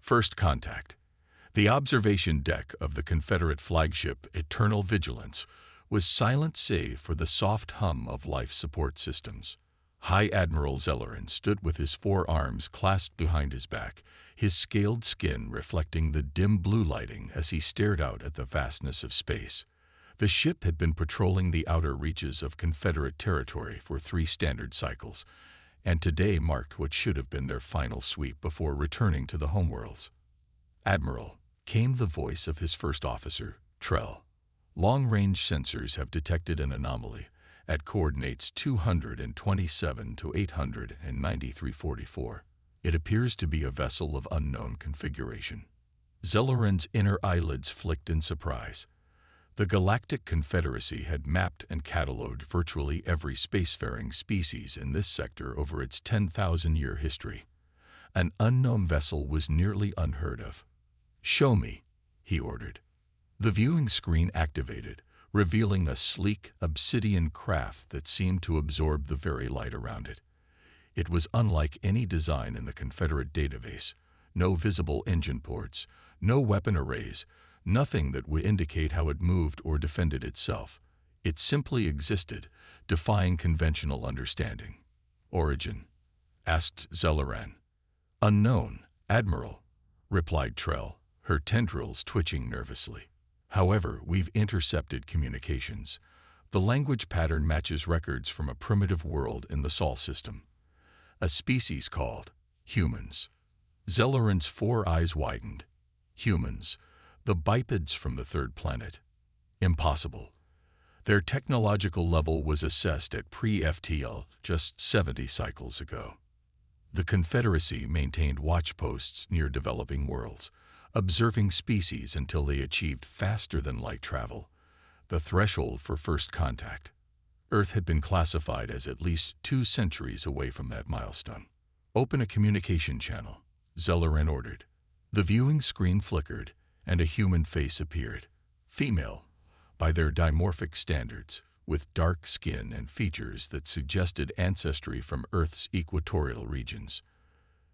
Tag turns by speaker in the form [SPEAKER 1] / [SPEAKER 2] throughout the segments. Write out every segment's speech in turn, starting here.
[SPEAKER 1] First contact. The observation deck of the Confederate flagship Eternal Vigilance was silent save for the soft hum of life support systems. High Admiral Zellerin stood with his forearms clasped behind his back, his scaled skin reflecting the dim blue lighting as he stared out at the vastness of space. The ship had been patrolling the outer reaches of Confederate territory for 3 standard cycles, and today marked what should have been their final sweep before returning to the homeworlds. "Admiral," came the voice of his first officer, Trell. "Long-range sensors have detected an anomaly at coordinates 227 to 893.44. It appears to be a vessel of unknown configuration." Zellerin's inner eyelids flicked in surprise. The Galactic Confederacy had mapped and catalogued virtually every spacefaring species in this sector over its 10,000-year history. An unknown vessel was nearly unheard of. "Show me," he ordered. The viewing screen activated, revealing a sleek, obsidian craft that seemed to absorb the very light around it. It was unlike any design in the Confederate database. No visible engine ports, no weapon arrays, nothing that would indicate how it moved or defended itself. It simply existed, defying conventional understanding. "Origin?" asked Zellerin. "Unknown, Admiral," replied Trell, her tendrils twitching nervously. "However, we've intercepted communications. The language pattern matches records from a primitive world in the Sol system. A species called humans." Zellerin's 4 eyes widened. "Humans, the bipeds from the 3rd planet. Impossible. Their technological level was assessed at pre-FTL just 70 cycles ago." The Confederacy maintained watchposts near developing worlds, observing species until they achieved faster-than-light travel, the threshold for first contact. Earth had been classified as at least 2 centuries away from that milestone. "Open a communication channel," Zellerin ordered. The viewing screen flickered, and a human face appeared. Female, by their dimorphic standards, with dark skin and features that suggested ancestry from Earth's equatorial regions.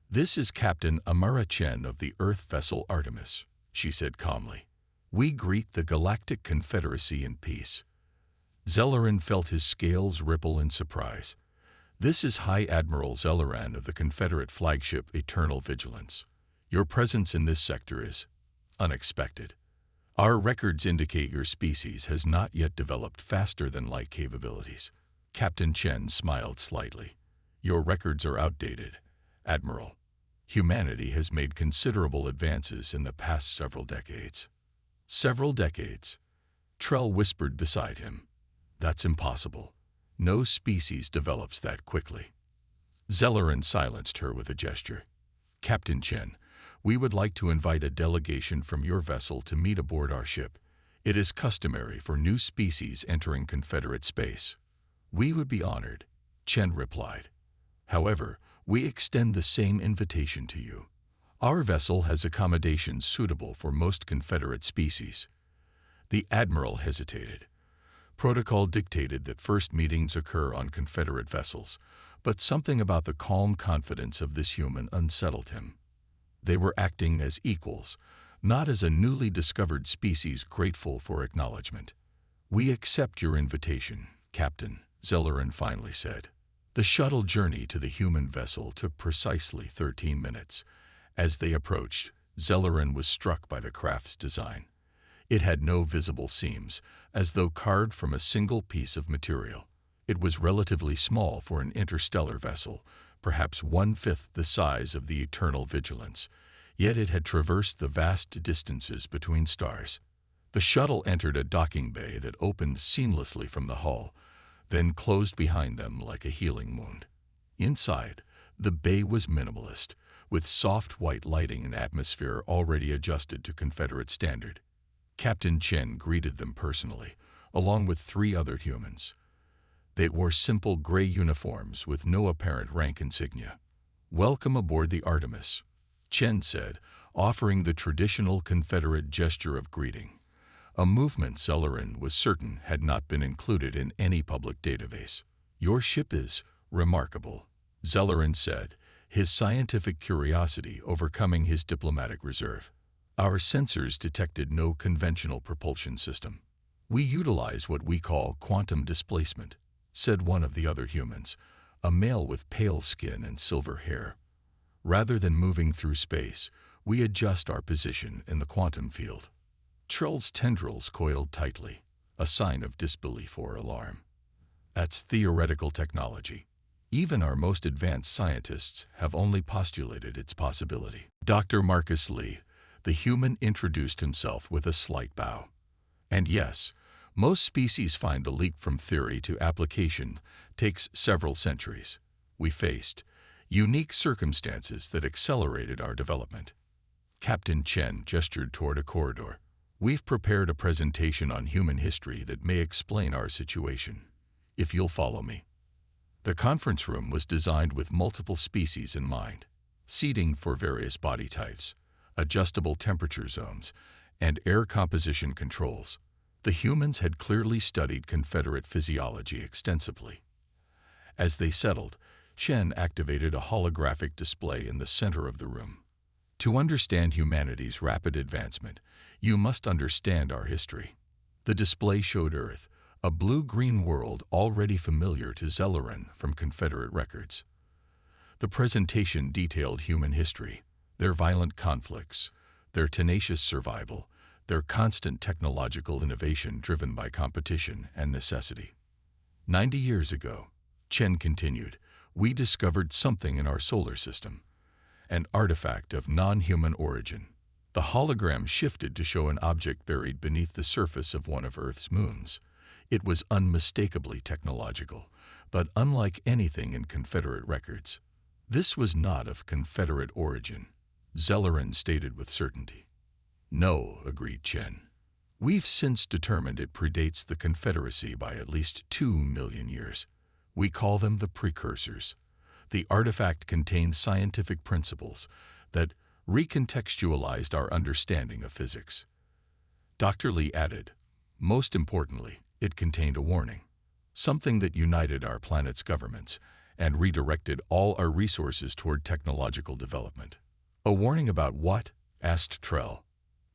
[SPEAKER 1] "This is Captain Amara Chen of the Earth vessel Artemis," she said calmly. "We greet the Galactic Confederacy in peace." Zellerin felt his scales ripple in surprise. "This is High Admiral Zellerin of the Confederate flagship Eternal Vigilance. Your presence in this sector is unexpected. Our records indicate your species has not yet developed faster-than-light capabilities." Captain Chen smiled slightly. "Your records are outdated, Admiral. Humanity has made considerable advances in the past several decades." "Several decades?" Trell whispered beside him. "That's impossible. No species develops that quickly." Zellerin silenced her with a gesture. "Captain Chen, we would like to invite a delegation from your vessel to meet aboard our ship. It is customary for new species entering Confederate space." "We would be honored," Chen replied. "However, we extend the same invitation to you. Our vessel has accommodations suitable for most Confederate species." The Admiral hesitated. Protocol dictated that first meetings occur on Confederate vessels, but something about the calm confidence of this human unsettled him. They were acting as equals, not as a newly discovered species grateful for acknowledgement. "We accept your invitation, Captain," Zellerin finally said. The shuttle journey to the human vessel took precisely 13 minutes. As they approached, Zellerin was struck by the craft's design. It had no visible seams, as though carved from a single piece of material. It was relatively small for an interstellar vessel, perhaps 1/5 the size of the Eternal Vigilance, yet it had traversed the vast distances between stars. The shuttle entered a docking bay that opened seamlessly from the hull, then closed behind them like a healing wound. Inside, the bay was minimalist, with soft white lighting and atmosphere already adjusted to Confederate standard. Captain Chen greeted them personally, along with 3 other humans. They wore simple gray uniforms with no apparent rank insignia. "Welcome aboard the Artemis," Chen said, offering the traditional Confederate gesture of greeting, a movement Zellerin was certain had not been included in any public database. "Your ship is remarkable," Zellerin said, his scientific curiosity overcoming his diplomatic reserve. Our sensors detected no conventional propulsion system. We utilize what we call quantum displacement, said one of the other humans, a male with pale skin and silver hair. Rather than moving through space, we adjust our position in the quantum field. Trell's tendrils coiled tightly, a sign of disbelief or alarm. That's theoretical technology. Even our most advanced scientists have only postulated its possibility. Dr. Marcus Lee, the human, introduced himself with a slight bow. And yes, most species find the leap from theory to application takes several centuries. We faced unique circumstances that accelerated our development. Captain Chen gestured toward a corridor. We've prepared a presentation on human history that may explain our situation, if you'll follow me. The conference room was designed with multiple species in mind, seating for various body types, adjustable temperature zones, and air composition controls. The humans had clearly studied Confederate physiology extensively. As they settled, Chen activated a holographic display in the center of the room. To understand humanity's rapid advancement, you must understand our history. The display showed Earth, a blue-green world already familiar to Zelleran from Confederate records. The presentation detailed human history, their violent conflicts, their tenacious survival, their constant technological innovation driven by competition and necessity. 90 years ago, Chen continued, we discovered something in our solar system, an artifact of non-human origin. The hologram shifted to show an object buried beneath the surface of one of Earth's moons. It was unmistakably technological, but unlike anything in Confederate records. This was not of Confederate origin, Zelleran stated with certainty. No, agreed Chen. We've since determined it predates the Confederacy by at least 2 million years. We call them the precursors. The artifact contained scientific principles that recontextualized our understanding of physics. Dr. Lee added, most importantly, it contained a warning, something that united our planet's governments and redirected all our resources toward technological development. A warning about what? Asked Trell.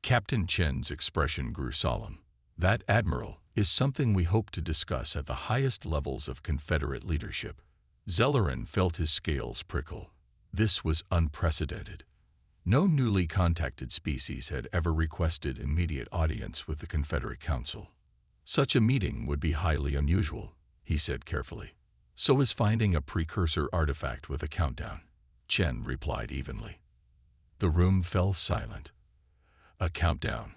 [SPEAKER 1] Captain Chen's expression grew solemn. That, Admiral, is something we hope to discuss at the highest levels of Confederate leadership. Zelleran felt his scales prickle. This was unprecedented. No newly contacted species had ever requested immediate audience with the Confederate Council. Such a meeting would be highly unusual, he said carefully. So is finding a precursor artifact with a countdown, Chen replied evenly. The room fell silent. A countdown?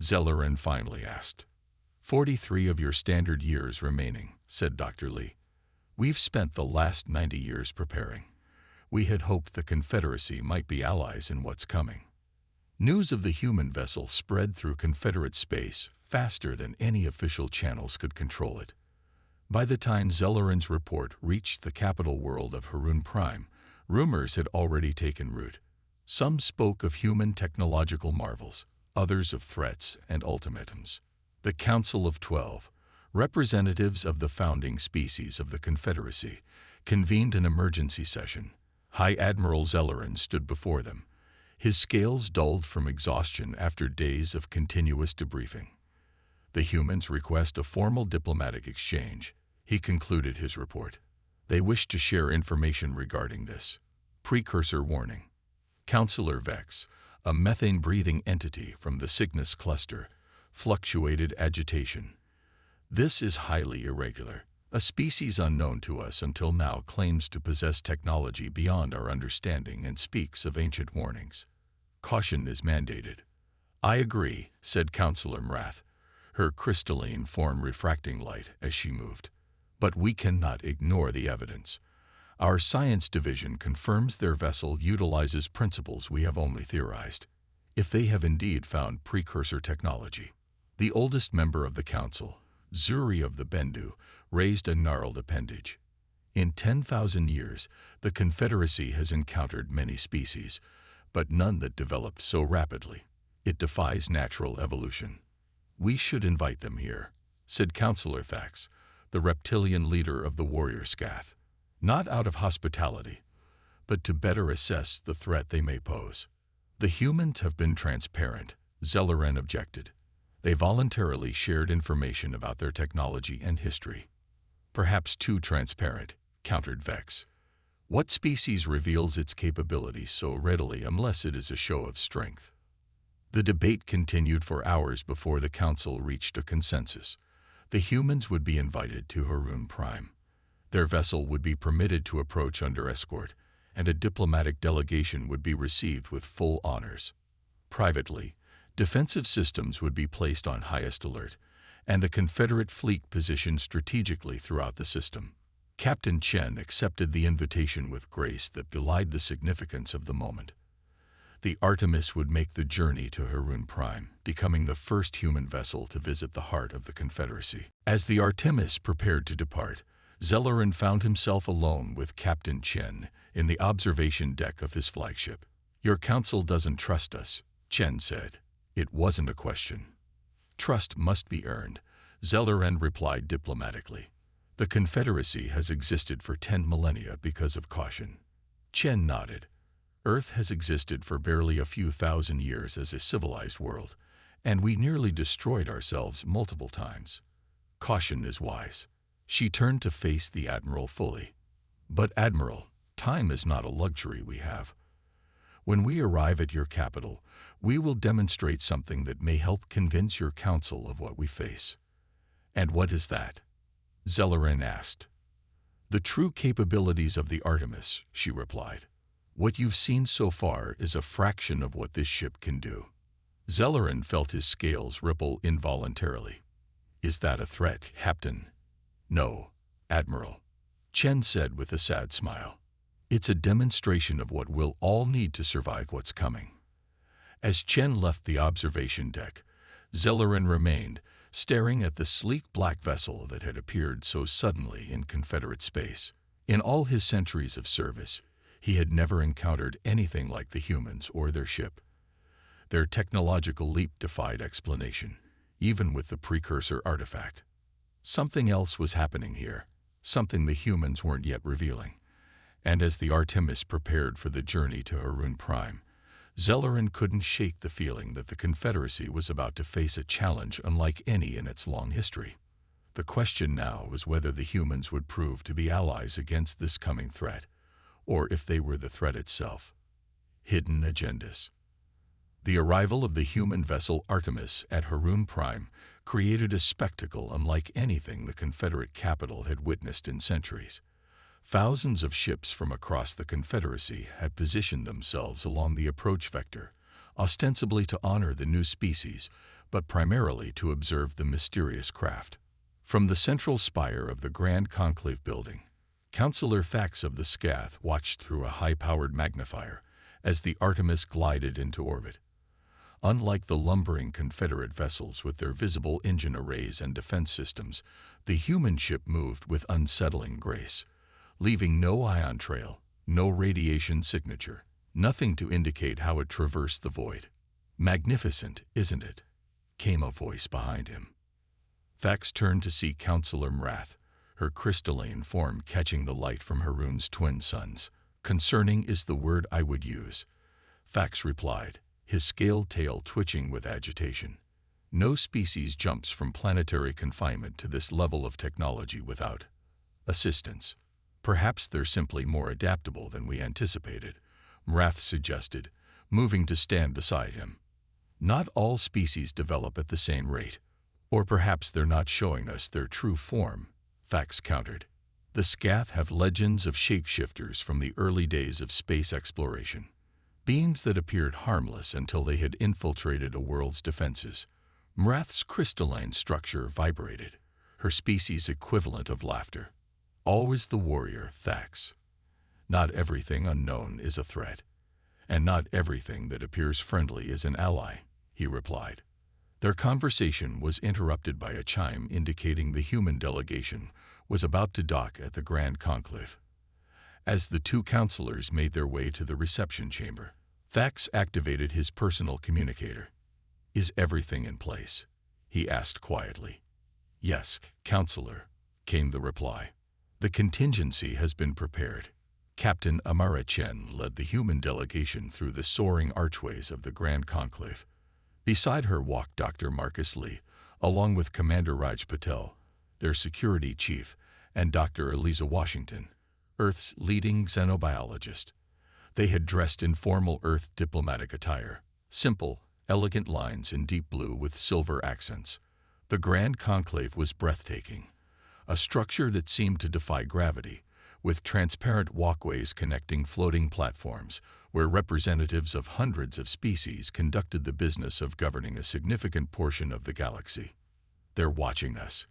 [SPEAKER 1] Zelleran finally asked. 43 of your standard years remaining, said Dr. Lee. We've spent the last 90 years preparing. We had hoped the Confederacy might be allies in what's coming. News of the human vessel spread through Confederate space faster than any official channels could control it. By the time Zelleran's report reached the capital world of Harun Prime, rumors had already taken root. Some spoke of human technological marvels, others of threats and ultimatums. The Council of 12, representatives of the founding species of the Confederacy, convened an emergency session. High Admiral Zelleran stood before them, his scales dulled from exhaustion after days of continuous debriefing. The humans request a formal diplomatic exchange, he concluded his report. They wish to share information regarding this. Precursor warning. Counselor Vex, a methane-breathing entity from the Cygnus cluster, fluctuated agitation. This is highly irregular. A species unknown to us until now claims to possess technology beyond our understanding and speaks of ancient warnings. Caution is mandated. I agree, said Counselor Mrath, her crystalline form refracting light as she moved. But we cannot ignore the evidence. Our science division confirms their vessel utilizes principles we have only theorized. If they have indeed found precursor technology. The oldest member of the council, Zuri of the Bendu, raised a gnarled appendage. In 10,000 years, the Confederacy has encountered many species, but none that developed so rapidly. It defies natural evolution. We should invite them here, said Counselor Thax, the reptilian leader of the warrior Scath. Not out of hospitality, but to better assess the threat they may pose. The humans have been transparent, Zelleran objected. They voluntarily shared information about their technology and history. Perhaps too transparent, countered Vex. What species reveals its capabilities so readily unless it is a show of strength? The debate continued for hours before the council reached a consensus. The humans would be invited to Harun Prime. Their vessel would be permitted to approach under escort, and a diplomatic delegation would be received with full honors. Privately, defensive systems would be placed on highest alert, and the Confederate fleet positioned strategically throughout the system. Captain Chen accepted the invitation with grace that belied the significance of the moment. The Artemis would make the journey to Harun Prime, becoming the first human vessel to visit the heart of the Confederacy. As the Artemis prepared to depart, Zelleran found himself alone with Captain Chen in the observation deck of his flagship. "Your council doesn't trust us," Chen said. It wasn't a question. "Trust must be earned," Zelleran replied diplomatically. "The Confederacy has existed for 10 millennia because of caution." Chen nodded. "Earth has existed for barely a few thousand years as a civilized world, and we nearly destroyed ourselves multiple times. Caution is wise." She turned to face the Admiral fully. "But Admiral, time is not a luxury we have. When we arrive at your capital, we will demonstrate something that may help convince your council of what we face." "And what is that?" Zelleran asked. "The true capabilities of the Artemis," she replied. "What you've seen so far is a fraction of what this ship can do." Zelleran felt his scales ripple involuntarily. "Is that a threat, Captain?" "No, Admiral," Chen said with a sad smile. "It's a demonstration of what we'll all need to survive what's coming." As Chen left the observation deck, Zelleran remained, staring at the sleek black vessel that had appeared so suddenly in Confederate space. In all his centuries of service, he had never encountered anything like the humans or their ship. Their technological leap defied explanation, even with the precursor artifact. Something else was happening here, something the humans weren't yet revealing. And as the Artemis prepared for the journey to Harun Prime, Zelleran couldn't shake the feeling that the Confederacy was about to face a challenge unlike any in its long history. The question now was whether the humans would prove to be allies against this coming threat, or if they were the threat itself. Hidden agendas. The arrival of the human vessel Artemis at Harun Prime created a spectacle unlike anything the Confederate capital had witnessed in centuries. Thousands of ships from across the Confederacy had positioned themselves along the approach vector, ostensibly to honor the new species, but primarily to observe the mysterious craft. From the central spire of the Grand Conclave building, Councillor Thax of the Scath watched through a high-powered magnifier as the Artemis glided into orbit. Unlike the lumbering Confederate vessels with their visible engine arrays and defense systems, the human ship moved with unsettling grace, leaving no ion trail, no radiation signature, nothing to indicate how it traversed the void. "Magnificent, isn't it?" came a voice behind him. Thax turned to see Councillor Mrath, her crystalline form catching the light from Harun's twin suns. "Concerning is the word I would use," Thax replied, his scaled tail twitching with agitation. "No species jumps from planetary confinement to this level of technology without assistance. Perhaps they're simply more adaptable than we anticipated," Mrath suggested, moving to stand beside him. "Not all species develop at the same rate. Or perhaps they're not showing us their true form," Thax countered. "The Scath have legends of shapeshifters from the early days of space exploration. Beings that appeared harmless until they had infiltrated a world's defenses." Mrath's crystalline structure vibrated, her species equivalent of laughter. "Always the warrior, Thax. Not everything unknown is a threat, and not everything that appears friendly is an ally," he replied. Their conversation was interrupted by a chime indicating the human delegation was about to dock at the Grand Conclave. As the two counselors made their way to the reception chamber, Thax activated his personal communicator. "Is everything in place?" he asked quietly. "Yes, Counselor," came the reply. "The contingency has been prepared. Captain Amara Chen led the human delegation through the soaring archways of the Grand Conclave. Beside her walked Dr. Marcus Lee, along with Commander Raj Patel, their security chief, and Dr. Eliza Washington, Earth's leading xenobiologist. They had dressed in formal Earth diplomatic attire, simple, elegant lines in deep blue with silver accents. The Grand Conclave was breathtaking, a structure that seemed to defy gravity, with transparent walkways connecting floating platforms where representatives of hundreds of species conducted the business of governing a significant portion of the galaxy. "They're watching us,"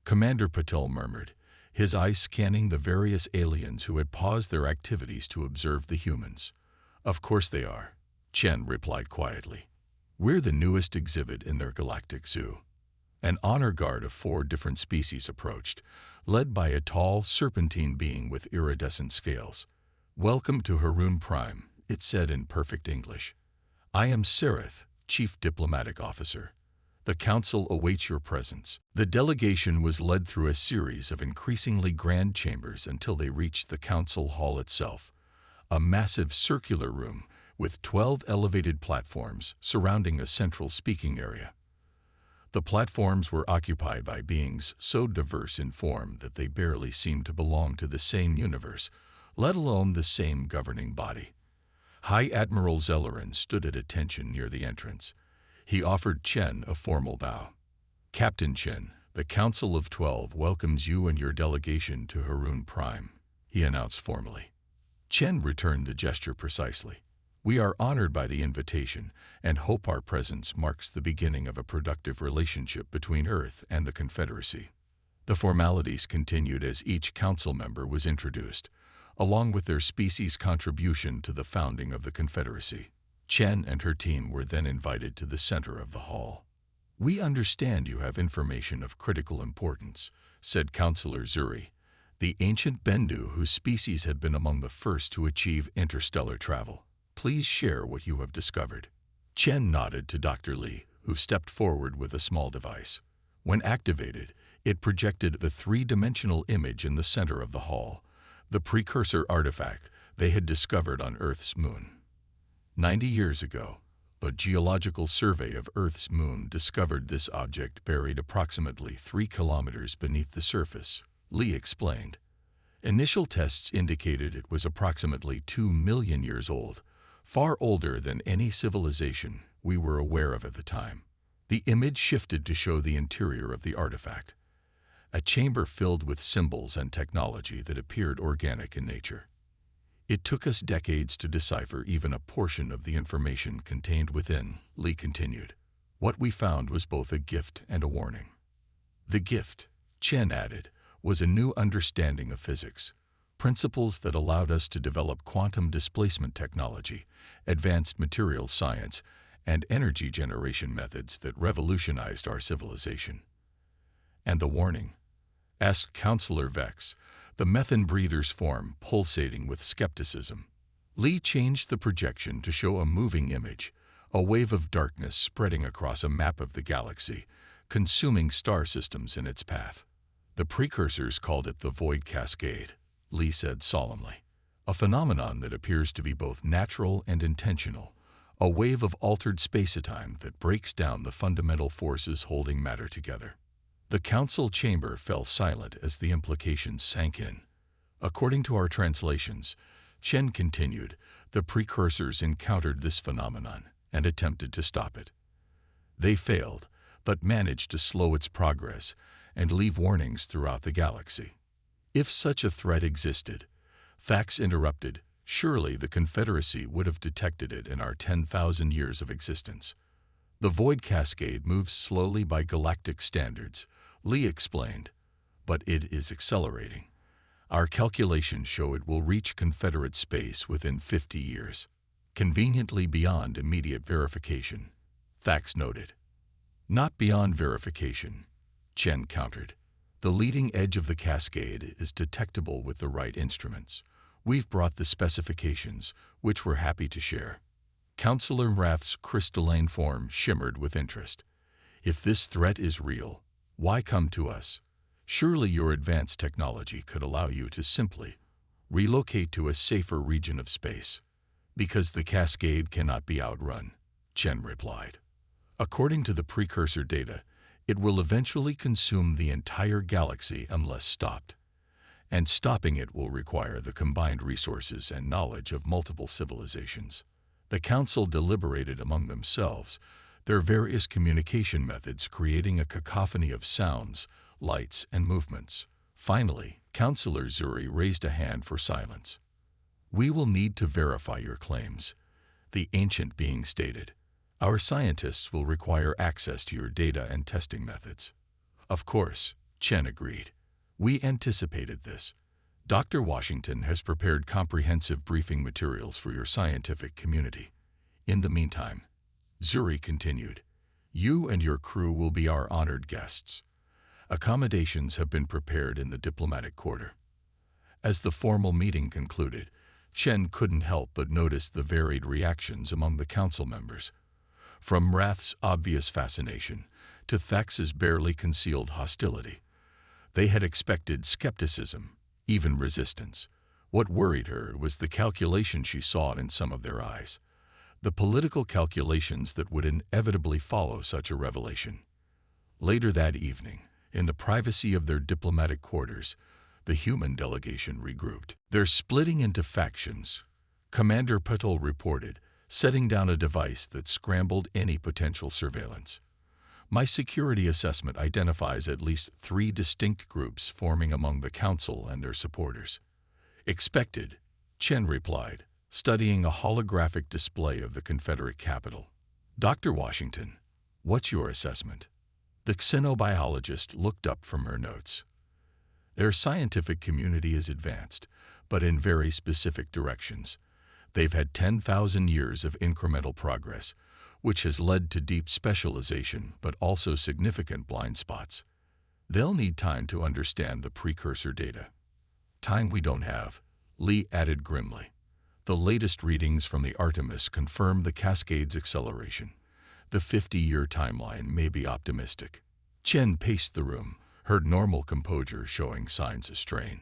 [SPEAKER 1] Commander Patel murmured, his eyes scanning the various aliens who had paused their activities to observe the humans. "Of course they are," Chen replied quietly. "We're the newest exhibit in their galactic zoo." An honor guard of 4 different species approached, led by a tall, serpentine being with iridescent scales. "Welcome to Haroon Prime," it said in perfect English. "I am Sereth, Chief Diplomatic Officer. The Council awaits your presence." The delegation was led through a series of increasingly grand chambers until they reached the Council Hall itself, a massive circular room with 12 elevated platforms surrounding a central speaking area. The platforms were occupied by beings so diverse in form that they barely seemed to belong to the same universe, let alone the same governing body. High Admiral Zellerin stood at attention near the entrance. He offered Chen a formal bow. "Captain Chen, the Council of 12 welcomes you and your delegation to Haroon Prime," he announced formally. Chen returned the gesture precisely. "We are honored by the invitation and hope our presence marks the beginning of a productive relationship between Earth and the Confederacy." The formalities continued as each council member was introduced, along with their species' contribution to the founding of the Confederacy. Chen and her team were then invited to the center of the hall. "We understand you have information of critical importance," said Councillor Zuri, the ancient Bendu whose species had been among the first to achieve interstellar travel. "Please share what you have discovered." Chen nodded to Dr. Lee, who stepped forward with a small device. When activated, it projected the 3-dimensional image in the center of the hall, the precursor artifact they had discovered on Earth's moon. 90 years ago, a geological survey of Earth's moon discovered this object buried approximately 3 kilometers beneath the surface, Lee explained. Initial tests indicated it was approximately 2 million years old, far older than any civilization we were aware of at the time. The image shifted to show the interior of the artifact, a chamber filled with symbols and technology that appeared organic in nature. "It took us decades to decipher even a portion of the information contained within," Lee continued. "What we found was both a gift and a warning." The gift, Chen added, was a new understanding of physics, principles that allowed us to develop quantum displacement technology, advanced materials science, and energy generation methods that revolutionized our civilization. "And the warning?" asked Councillor Vex, the methane breather's form pulsating with skepticism. Lee changed the projection to show a moving image, a wave of darkness spreading across a map of the galaxy, consuming star systems in its path. "The precursors called it the Void Cascade," Lee said solemnly, "a phenomenon that appears to be both natural and intentional, a wave of altered space-time that breaks down the fundamental forces holding matter together." The council chamber fell silent as the implications sank in. "According to our translations," Chen continued, "the precursors encountered this phenomenon and attempted to stop it. They failed, but managed to slow its progress and leave warnings throughout the galaxy. If such a threat existed," Fax interrupted, "surely the Confederacy would have detected it in our 10,000 years of existence." "The Void Cascade moves slowly by galactic standards," Lee explained, "but it is accelerating. Our calculations show it will reach Confederate space within 50 years, conveniently beyond immediate verification," Fax noted. "Not beyond verification," Chen countered. "The leading edge of the cascade is detectable with the right instruments. We've brought the specifications, which we're happy to share." Councillor Rath's crystalline form shimmered with interest. "If this threat is real, why come to us? Surely your advanced technology could allow you to simply Relocate to a safer region of space. Because the cascade cannot be outrun, Chen replied. According to the precursor data, it will eventually consume the entire galaxy unless stopped. And stopping it will require the combined resources and knowledge of multiple civilizations. The Council deliberated among themselves, their various communication methods creating a cacophony of sounds, lights, and movements. Finally, Councillor Zuri raised a hand for silence. "We will need to verify your claims," the ancient being stated. "Our scientists will require access to your data and testing methods." "Of course," Chen agreed. "We anticipated this. Dr. Washington has prepared comprehensive briefing materials for your scientific community. In the meantime," Zuri continued, "you and your crew will be our honored guests. Accommodations have been prepared in the diplomatic quarter." As the formal meeting concluded, Chen couldn't help but notice the varied reactions among the council members. From Wrath's obvious fascination to Thax's barely concealed hostility, they had expected skepticism, even resistance. What worried her was the calculation she saw in some of their eyes, the political calculations that would inevitably follow such a revelation. Later that evening, in the privacy of their diplomatic quarters, the human delegation regrouped. "They're splitting into factions," Commander Patel reported, setting down a device that scrambled any potential surveillance. "My security assessment identifies at least 3 distinct groups forming among the Council and their supporters." "Expected," Chen replied, studying a holographic display of the Confederate capital. "Dr. Washington, what's your assessment?" The xenobiologist looked up from her notes. "Their scientific community is advanced, but in very specific directions. They've had 10,000 years of incremental progress, which has led to deep specialization but also significant blind spots. They'll need time to understand the precursor data." "Time we don't have," Li added grimly. "The latest readings from the Artemis confirm the cascade's acceleration. The 50-year timeline may be optimistic." Chen paced the room, her normal composure showing signs of strain.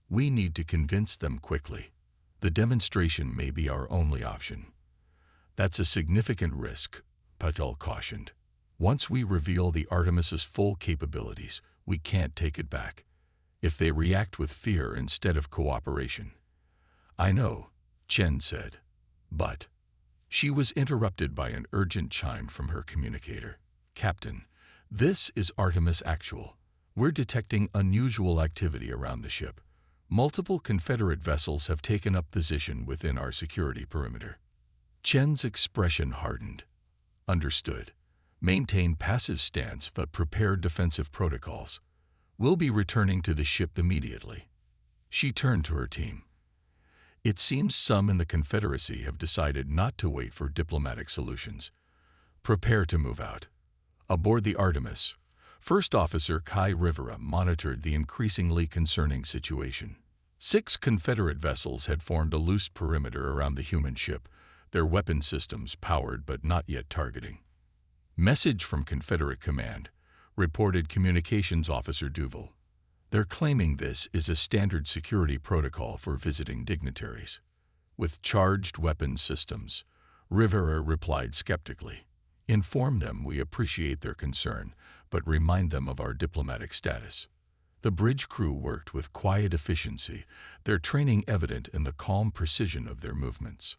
[SPEAKER 1] "We need to convince them quickly. The demonstration may be our only option." "That's a significant risk," Patel cautioned. "Once we reveal the Artemis's full capabilities, we can't take it back. If they react with fear instead of cooperation." "I know," Chen said. "But..." She was interrupted by an urgent chime from her communicator. "Captain, this is Artemis Actual. We're detecting unusual activity around the ship. Multiple Confederate vessels have taken up position within our security perimeter." Chen's expression hardened. "Understood. Maintain passive stance but prepare defensive protocols. We'll be returning to the ship immediately." She turned to her team. "It seems some in the Confederacy have decided not to wait for diplomatic solutions. Prepare to move out." Aboard the Artemis, First Officer Kai Rivera monitored the increasingly concerning situation. 6 Confederate vessels had formed a loose perimeter around the human ship, their weapon systems powered but not yet targeting. "Message from Confederate Command," reported Communications Officer Duval. "They're claiming this is a standard security protocol for visiting dignitaries." "With charged weapon systems," Rivera replied skeptically. "Inform them we appreciate their concern, but remind them of our diplomatic status." The bridge crew worked with quiet efficiency, their training evident in the calm precision of their movements.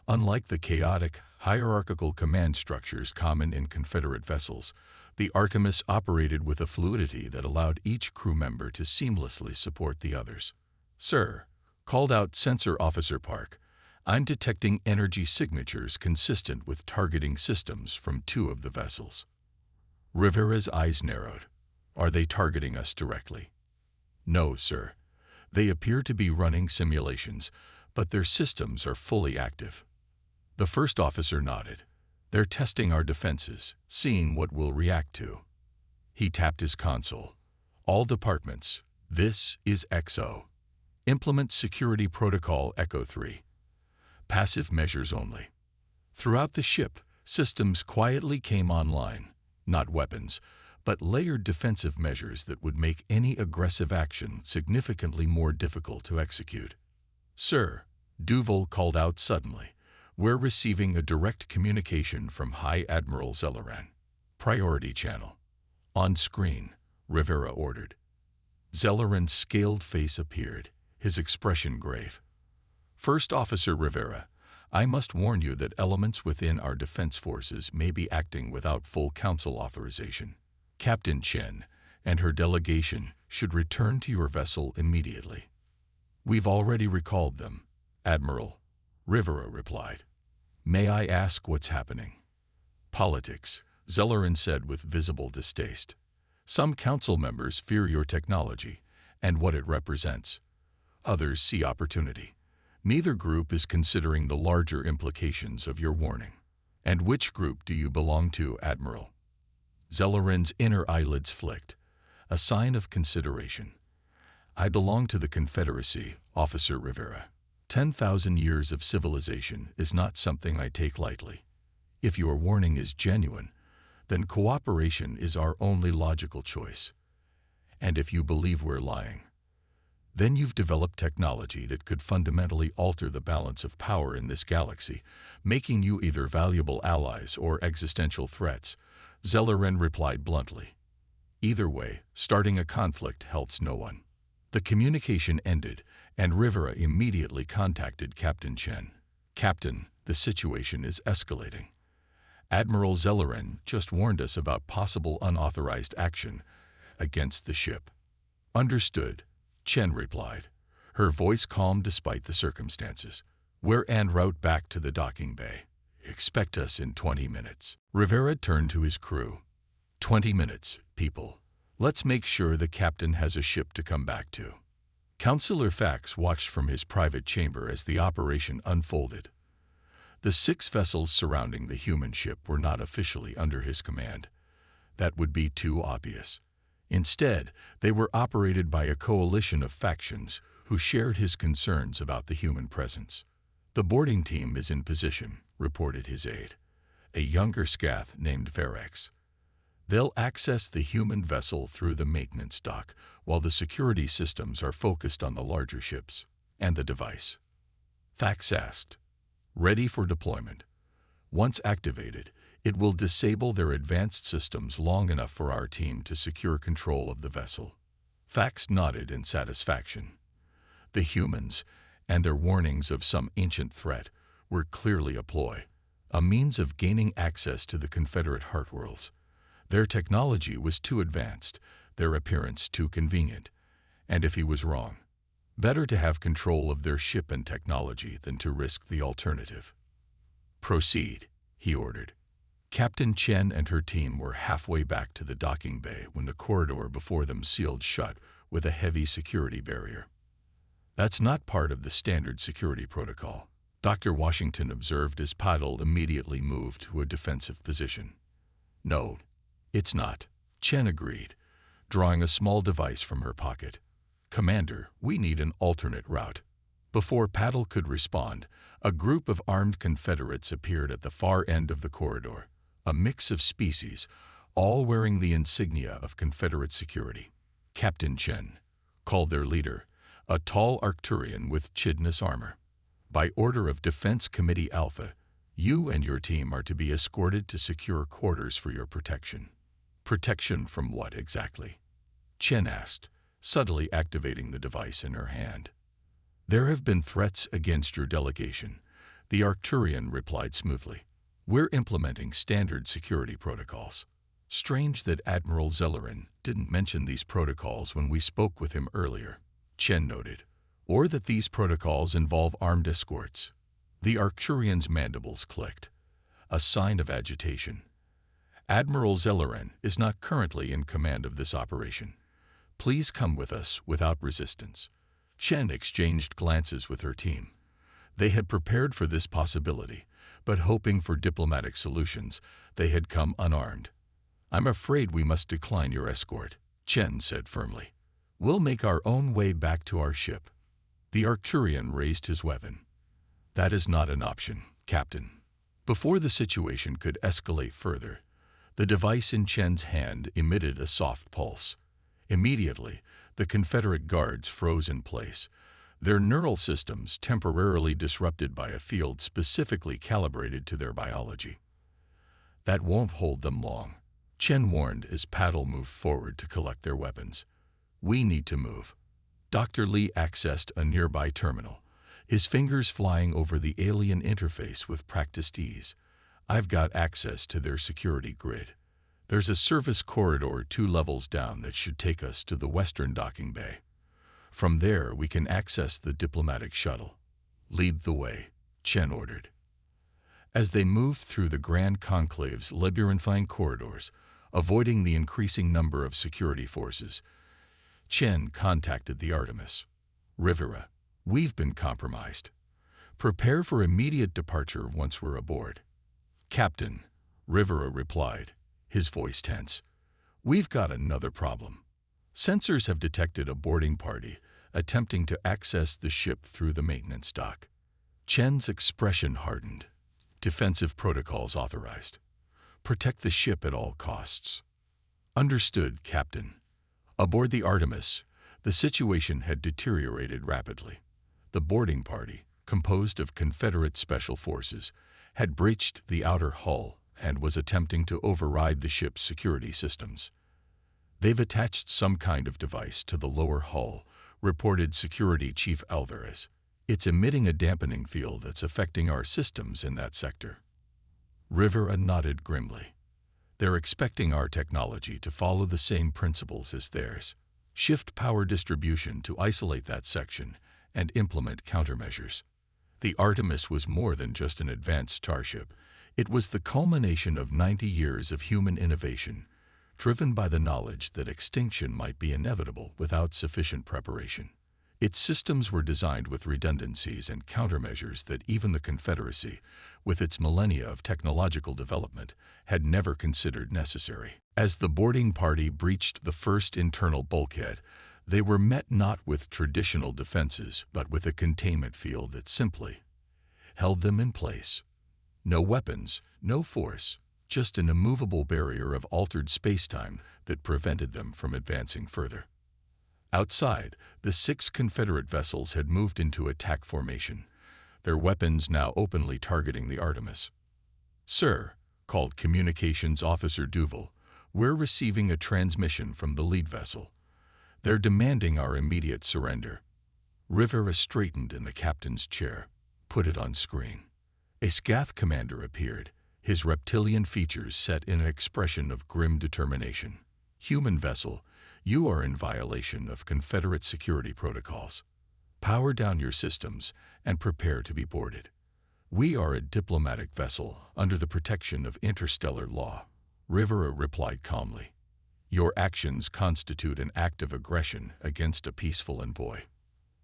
[SPEAKER 1] Unlike the chaotic, hierarchical command structures common in Confederate vessels, the Artemis operated with a fluidity that allowed each crew member to seamlessly support the others. "Sir," called out Sensor Officer Park, "I'm detecting energy signatures consistent with targeting systems from 2 of the vessels." Rivera's eyes narrowed. "Are they targeting us directly?" "No, sir. They appear to be running simulations, but their systems are fully active." The first officer nodded. "They're testing our defenses, seeing what we'll react to." He tapped his console. "All departments, this is XO. Implement Security Protocol Echo 3. Passive measures only." Throughout the ship, systems quietly came online, not weapons, but layered defensive measures that would make any aggressive action significantly more difficult to execute. Sir, Duval called out suddenly, we're receiving a direct communication from High Admiral Zelleran. Priority channel. On screen, Rivera ordered. Zelleran's scaled face appeared, his expression grave. First Officer Rivera, I must warn you that elements within our defense forces may be acting without full council authorization. Captain Chen and her delegation should return to your vessel immediately. We've already recalled them, Admiral, Rivera replied. May I ask what's happening? Politics, Zelleran said with visible distaste. Some council members fear your technology and what it represents. Others see opportunity. Neither group is considering the larger implications of your warning. And which group do you belong to, Admiral? Zelleran's inner eyelids flicked, a sign of consideration. I belong to the Confederacy, Officer Rivera. 10,000 years of civilization is not something I take lightly. If your warning is genuine, then cooperation is our only logical choice. And if you believe we're lying, then you've developed technology that could fundamentally alter the balance of power in this galaxy, making you either valuable allies or existential threats, Zelleran replied bluntly. Either way, starting a conflict helps no one. The communication ended, and Rivera immediately contacted Captain Chen. Captain, the situation is escalating. Admiral Zelleran just warned us about possible unauthorized action against the ship. Understood, Chen replied, her voice calm despite the circumstances. We're en route back to the docking bay. Expect us in 20 minutes. Rivera turned to his crew. 20 minutes, people. Let's make sure the captain has a ship to come back to. Councillor Fax watched from his private chamber as the operation unfolded. The 6 vessels surrounding the human ship were not officially under his command. That would be too obvious. Instead, they were operated by a coalition of factions who shared his concerns about the human presence. The boarding team is in position, reported his aide, a younger scath named Varex. They'll access the human vessel through the maintenance dock, while the security systems are focused on the larger ships and the device. Thax asked, ready for deployment. Once activated, it will disable their advanced systems long enough for our team to secure control of the vessel. Thax nodded in satisfaction. The humans, and their warnings of some ancient threat, were clearly a ploy, a means of gaining access to the Confederate heartworlds. Their technology was too advanced, their appearance too convenient, and if he was wrong, better to have control of their ship and technology than to risk the alternative. Proceed, he ordered. Captain Chen and her team were halfway back to the docking bay when the corridor before them sealed shut with a heavy security barrier. That's not part of the standard security protocol, Dr. Washington observed as Paddle immediately moved to a defensive position. No, it's not, Chen agreed, drawing a small device from her pocket. Commander, we need an alternate route. Before Paddle could respond, a group of armed Confederates appeared at the far end of the corridor, a mix of species, all wearing the insignia of Confederate security. Captain Chen called their leader, a tall Arcturian with Chidnus armor. By order of Defense Committee Alpha, you and your team are to be escorted to secure quarters for your protection. Protection from what exactly? Chen asked, subtly activating the device in her hand. There have been threats against your delegation, the Arcturian replied smoothly. We're implementing standard security protocols. Strange that Admiral Zelleran didn't mention these protocols when we spoke with him earlier, Chen noted, or that these protocols involve armed escorts. The Arcturian's mandibles clicked, a sign of agitation. Admiral Zelleran is not currently in command of this operation. Please come with us without resistance. Chen exchanged glances with her team. They had prepared for this possibility, but hoping for diplomatic solutions, they had come unarmed. I'm afraid we must decline your escort, Chen said firmly. We'll make our own way back to our ship. The Arcturian raised his weapon. That is not an option, Captain. Before the situation could escalate further, the device in Chen's hand emitted a soft pulse. Immediately, the Confederate guards froze in place, their neural systems temporarily disrupted by a field specifically calibrated to their biology. That won't hold them long, Chen warned as Paddle moved forward to collect their weapons. We need to move. Dr. Li accessed a nearby terminal, his fingers flying over the alien interface with practiced ease. I've got access to their security grid. There's a service corridor 2 levels down that should take us to the western docking bay. From there, we can access the diplomatic shuttle. Lead the way, Chen ordered. As they moved through the Grand Conclave's labyrinthine corridors, avoiding the increasing number of security forces, Chen contacted the Artemis. Rivera, we've been compromised. Prepare for immediate departure once we're aboard. Captain, Rivera replied, his voice tense. We've got another problem. Sensors have detected a boarding party attempting to access the ship through the maintenance dock. Chen's expression hardened. Defensive protocols authorized. Protect the ship at all costs. Understood, Captain. Aboard the Artemis, the situation had deteriorated rapidly. The boarding party, composed of Confederate Special Forces, had breached the outer hull and was attempting to override the ship's security systems. They've attached some kind of device to the lower hull, reported Security Chief Alvarez. It's emitting a dampening field that's affecting our systems in that sector. Rivera nodded grimly. They're expecting our technology to follow the same principles as theirs. Shift power distribution to isolate that section and implement countermeasures. The Artemis was more than just an advanced starship. It was the culmination of 90 years of human innovation, driven by the knowledge that extinction might be inevitable without sufficient preparation. Its systems were designed with redundancies and countermeasures that even the Confederacy, with its millennia of technological development, had never considered necessary. As the boarding party breached the first internal bulkhead, they were met not with traditional defenses, but with a containment field that simply held them in place. No weapons, no force, just an immovable barrier of altered spacetime that prevented them from advancing further. Outside, the 6 Confederate vessels had moved into attack formation, their weapons now openly targeting the Artemis. Sir, called Communications Officer Duval, we're receiving a transmission from the lead vessel. They're demanding our immediate surrender. Rivera straightened in the captain's chair. Put it on screen. A Scath commander appeared, his reptilian features set in an expression of grim determination. Human vessel, you are in violation of Confederate security protocols. Power down your systems and prepare to be boarded. We are a diplomatic vessel under the protection of interstellar law. Rivera replied calmly. Your actions constitute an act of aggression against a peaceful envoy.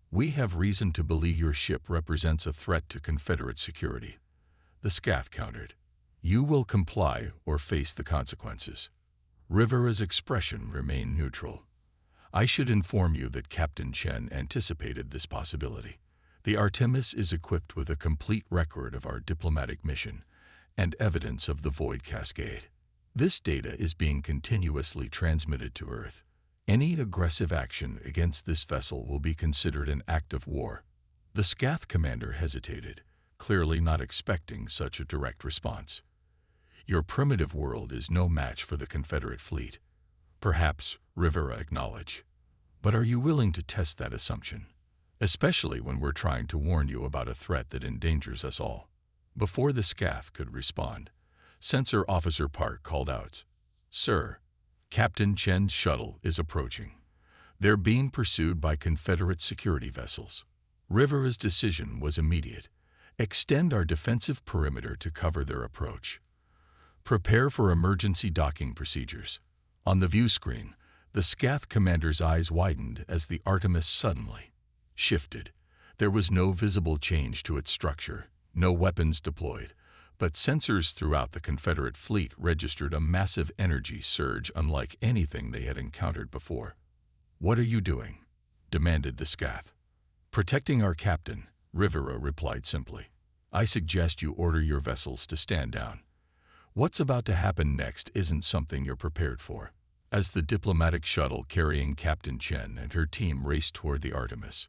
[SPEAKER 1] We have reason to believe your ship represents a threat to Confederate security. The Scath countered. You will comply or face the consequences. Rivera's expression remained neutral. I should inform you that Captain Chen anticipated this possibility. The Artemis is equipped with a complete record of our diplomatic mission and evidence of the Void Cascade. This data is being continuously transmitted to Earth. Any aggressive action against this vessel will be considered an act of war. The Scath commander hesitated, clearly not expecting such a direct response. Your primitive world is no match for the Confederate fleet. Perhaps, Rivera acknowledged. But are you willing to test that assumption? Especially when we're trying to warn you about a threat that endangers us all. Before the Scath could respond, Sensor Officer Park called out, Sir, Captain Chen's shuttle is approaching. They're being pursued by Confederate security vessels. Rivera's decision was immediate. Extend our defensive perimeter to cover their approach. Prepare for emergency docking procedures. On the view screen, the Scath commander's eyes widened as the Artemis suddenly shifted. There was no visible change to its structure, no weapons deployed, but sensors throughout the Confederate fleet registered a massive energy surge unlike anything they had encountered before. What are you doing? Demanded the Scath. Protecting our captain, Rivera replied simply. I suggest you order your vessels to stand down. What's about to happen next isn't something you're prepared for. As the diplomatic shuttle carrying Captain Chen and her team raced toward the Artemis,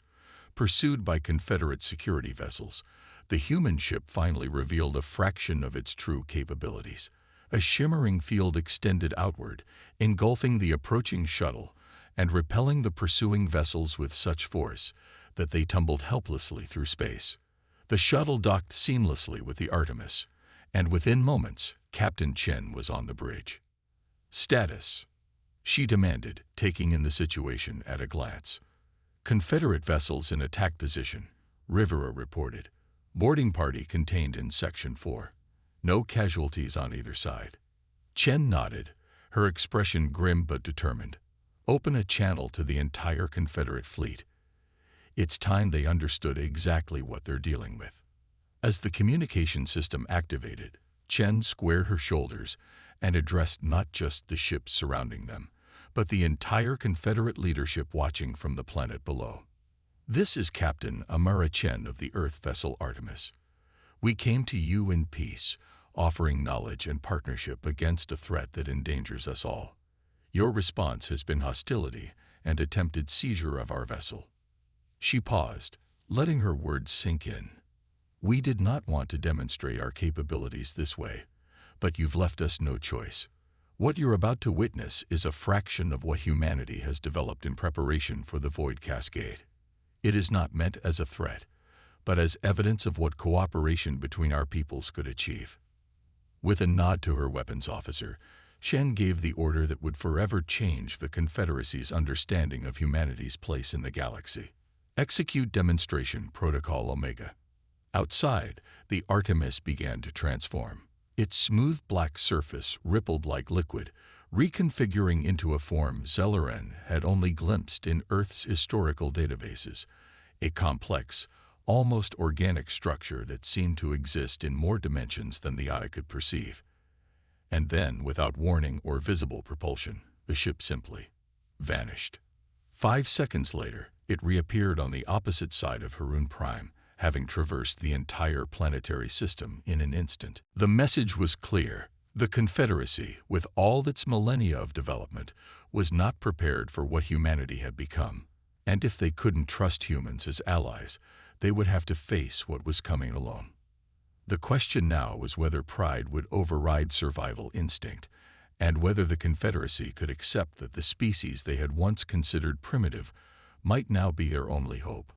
[SPEAKER 1] Pursued by Confederate security vessels, the human ship finally revealed a fraction of its true capabilities. A shimmering field extended outward, engulfing the approaching shuttle and repelling the pursuing vessels with such force that they tumbled helplessly through space. The shuttle docked seamlessly with the Artemis, and within moments, Captain Chen was on the bridge. "Status," she demanded, taking in the situation at a glance. "Confederate vessels in attack position," Rivera reported. "Boarding party contained in Section 4. No casualties on either side." Chen nodded, her expression grim but determined. "Open a channel to the entire Confederate fleet." It's time they understood exactly what they're dealing with. As the communication system activated, Chen squared her shoulders and addressed not just the ships surrounding them, but the entire Confederate leadership watching from the planet below. "This is Captain Amara Chen of the Earth vessel Artemis. We came to you in peace, offering knowledge and partnership against a threat that endangers us all. Your response has been hostility and attempted seizure of our vessel." She paused, letting her words sink in. "We did not want to demonstrate our capabilities this way, but you've left us no choice. What you're about to witness is a fraction of what humanity has developed in preparation for the Void Cascade. It is not meant as a threat, but as evidence of what cooperation between our peoples could achieve." With a nod to her weapons officer, Chen gave the order that would forever change the Confederacy's understanding of humanity's place in the galaxy. "Execute Demonstration Protocol Omega." Outside, the Artemis began to transform. Its smooth black surface rippled like liquid, reconfiguring into a form Zelleran had only glimpsed in Earth's historical databases, a complex, almost organic structure that seemed to exist in more dimensions than the eye could perceive. And then, without warning or visible propulsion, the ship simply vanished. 5 seconds later, it reappeared on the opposite side of Harun Prime, having traversed the entire planetary system in an instant. The message was clear. The Confederacy, with all its millennia of development, was not prepared for what humanity had become. And if they couldn't trust humans as allies, they would have to face what was coming alone. The question now was whether pride would override survival instinct, and whether the Confederacy could accept that the species they had once considered primitive might now be their only hope.